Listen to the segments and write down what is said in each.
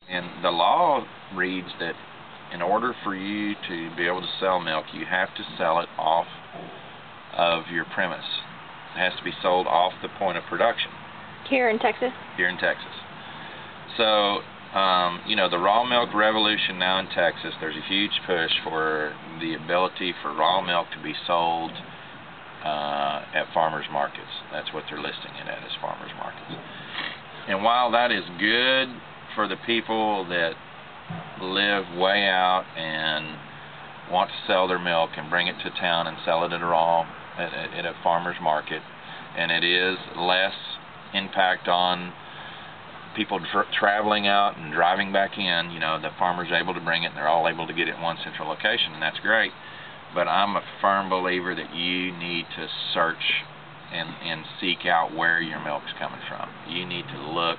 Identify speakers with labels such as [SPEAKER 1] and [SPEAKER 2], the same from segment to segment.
[SPEAKER 1] And the law reads that in order for you to be able to sell milk, you have to sell it off of your premise. It has to be sold off the point of production.
[SPEAKER 2] Here in Texas?
[SPEAKER 1] Here in Texas. So, you know, the raw milk revolution now in Texas, there's a huge push for the ability for raw milk to be sold at farmers markets. That's what they're listing it at, is farmers markets. And while that is good for the people that live way out and want to sell their milk and bring it to town and sell it at a farmer's market, and it is less impact on people traveling out and driving back in. You know, the farmer's able to bring it and they're all able to get it in one central location, and that's great. But I'm a firm believer that you need to search and seek out where your milk's coming from. You need to look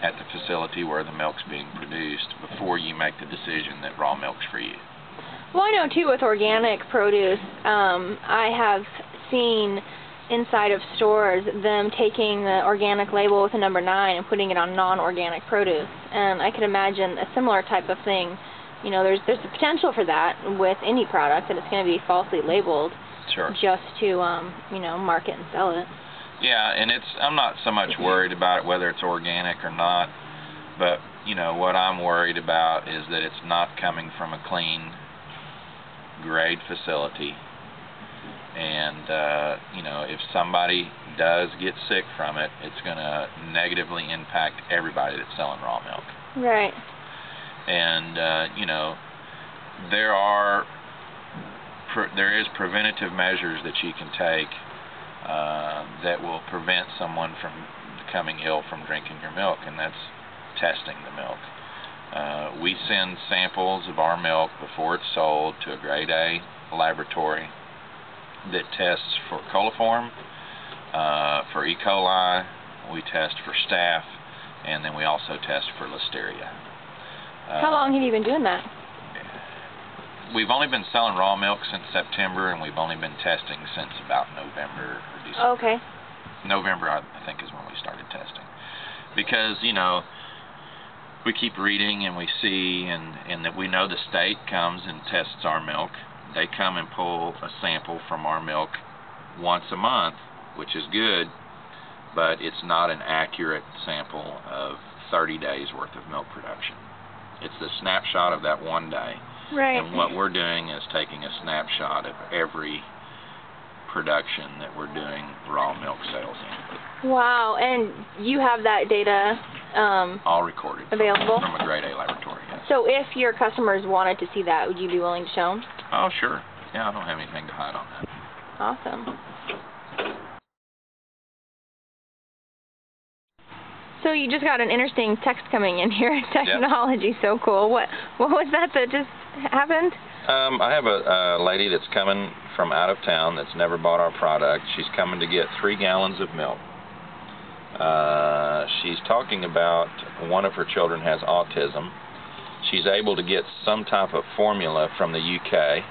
[SPEAKER 1] at the facility where the milk's being produced before you make the decision that raw milk's for you.
[SPEAKER 2] Well, I know too with organic produce, I have seen inside of stores them taking the organic label with a number 9 and putting it on non-organic produce, and I could imagine a similar type of thing. You know, there's the potential for that with any product, that it's going to be falsely labeled.
[SPEAKER 1] Sure.
[SPEAKER 2] Just to you know, market and sell it.
[SPEAKER 1] Yeah, and I'm not so much worried about it whether it's organic or not, but you know what I'm worried about is that it's not coming from a clean grade facility, and you know, if somebody does get sick from it, it's going to negatively impact everybody that's selling raw milk.
[SPEAKER 2] Right.
[SPEAKER 1] And you know, there is preventative measures that you can take that will prevent someone from becoming ill from drinking your milk, and that's testing the milk. We send samples of our milk before it's sold to a grade A laboratory that tests for coliform, for E. coli, we test for staph, and then we also test for listeria.
[SPEAKER 2] How long have you been doing that?
[SPEAKER 1] We've only been selling raw milk since September, and we've only been testing since about November or December.
[SPEAKER 2] Okay.
[SPEAKER 1] November, I think, is when we started testing. Because, you know, we keep reading and we see, and that we know the state comes and tests our milk. They come and pull a sample from our milk once a month, which is good, but it's not an accurate sample of 30 days worth of milk production. It's the snapshot of that one day.
[SPEAKER 2] Right.
[SPEAKER 1] And what we're doing is taking a snapshot of every production that we're doing raw milk sales in.
[SPEAKER 2] Wow, and you have that data
[SPEAKER 1] all recorded
[SPEAKER 2] available
[SPEAKER 1] from a grade A laboratory, yes.
[SPEAKER 2] So if your customers wanted to see that, would you be willing to show them?
[SPEAKER 1] Oh, sure. Yeah, I don't have anything to hide on that.
[SPEAKER 2] Awesome. So you just got an interesting text coming in here. Technology, yep. So cool. What was that just happened?
[SPEAKER 1] I have a lady that's coming from out of town that's never bought our product. She's coming to get 3 gallons of milk. She's talking about one of her children has autism. She's able to get some type of formula from the UK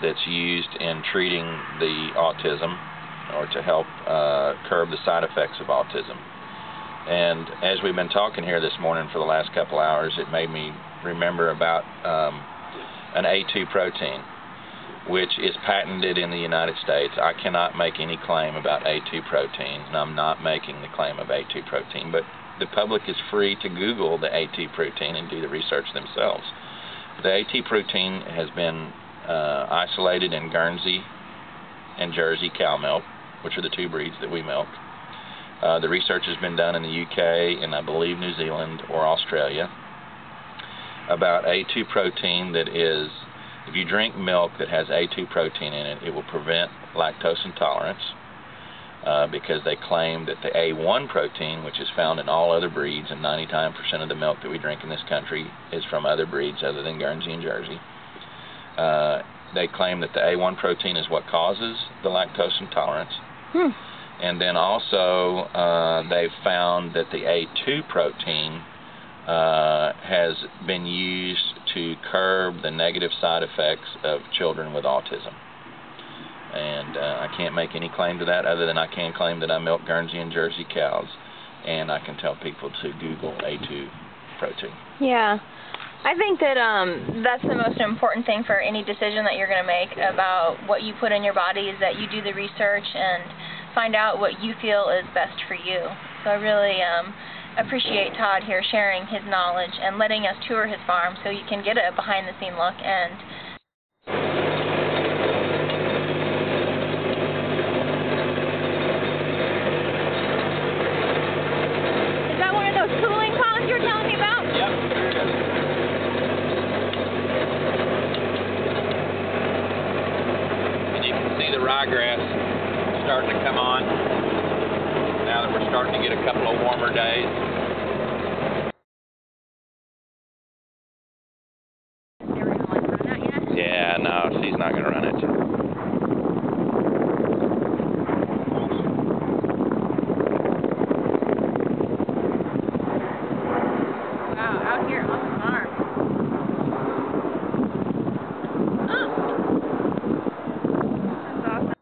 [SPEAKER 1] that's used in treating the autism or to help curb the side effects of autism. And as we've been talking here this morning for the last couple hours, it made me remember about an A2 protein, which is patented in the United States. I cannot make any claim about A2 protein, and I'm not making the claim of A2 protein, but the public is free to Google the A2 protein and do the research themselves. The A2 protein has been isolated in Guernsey and Jersey cow milk, which are the 2 breeds that we milk. The research has been done in the UK and I believe New Zealand or Australia about A2 protein that is, if you drink milk that has A2 protein in it, it will prevent lactose intolerance because they claim that the A1 protein, which is found in all other breeds, and 99% of the milk that we drink in this country is from other breeds other than Guernsey and Jersey. They claim that the A1 protein is what causes the lactose intolerance. And then also they've found that the A2 protein has been used to curb the negative side effects of children with autism. And I can't make any claim to that other than I can claim that I milk Guernsey and Jersey cows, and I can tell people to Google A2 protein.
[SPEAKER 2] Yeah. I think that that's the most important thing for any decision that you're going to make about what you put in your body, is that you do the research and find out what you feel is best for you. So I really appreciate Todd here sharing his knowledge and letting us tour his farm so you can get a behind-the-scene look. And is that one of those cooling ponds you were telling me about?
[SPEAKER 1] Yep, there it is. And you can see the ryegrass starting to come on now that we're starting to get a couple of warmer days. Yeah, no, she's not going to run at you.
[SPEAKER 2] Wow, out here on the farm. Oh. That's awesome.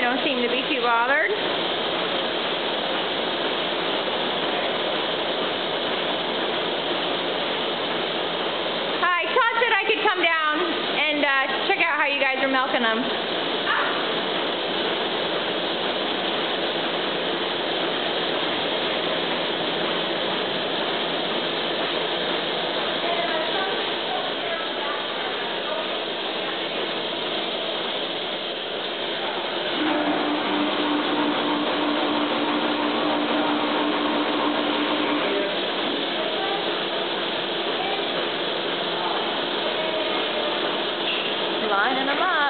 [SPEAKER 2] Don't seem to be too bothered. Hi, Todd said I could come down and check out how you guys are milking them. Lining them up.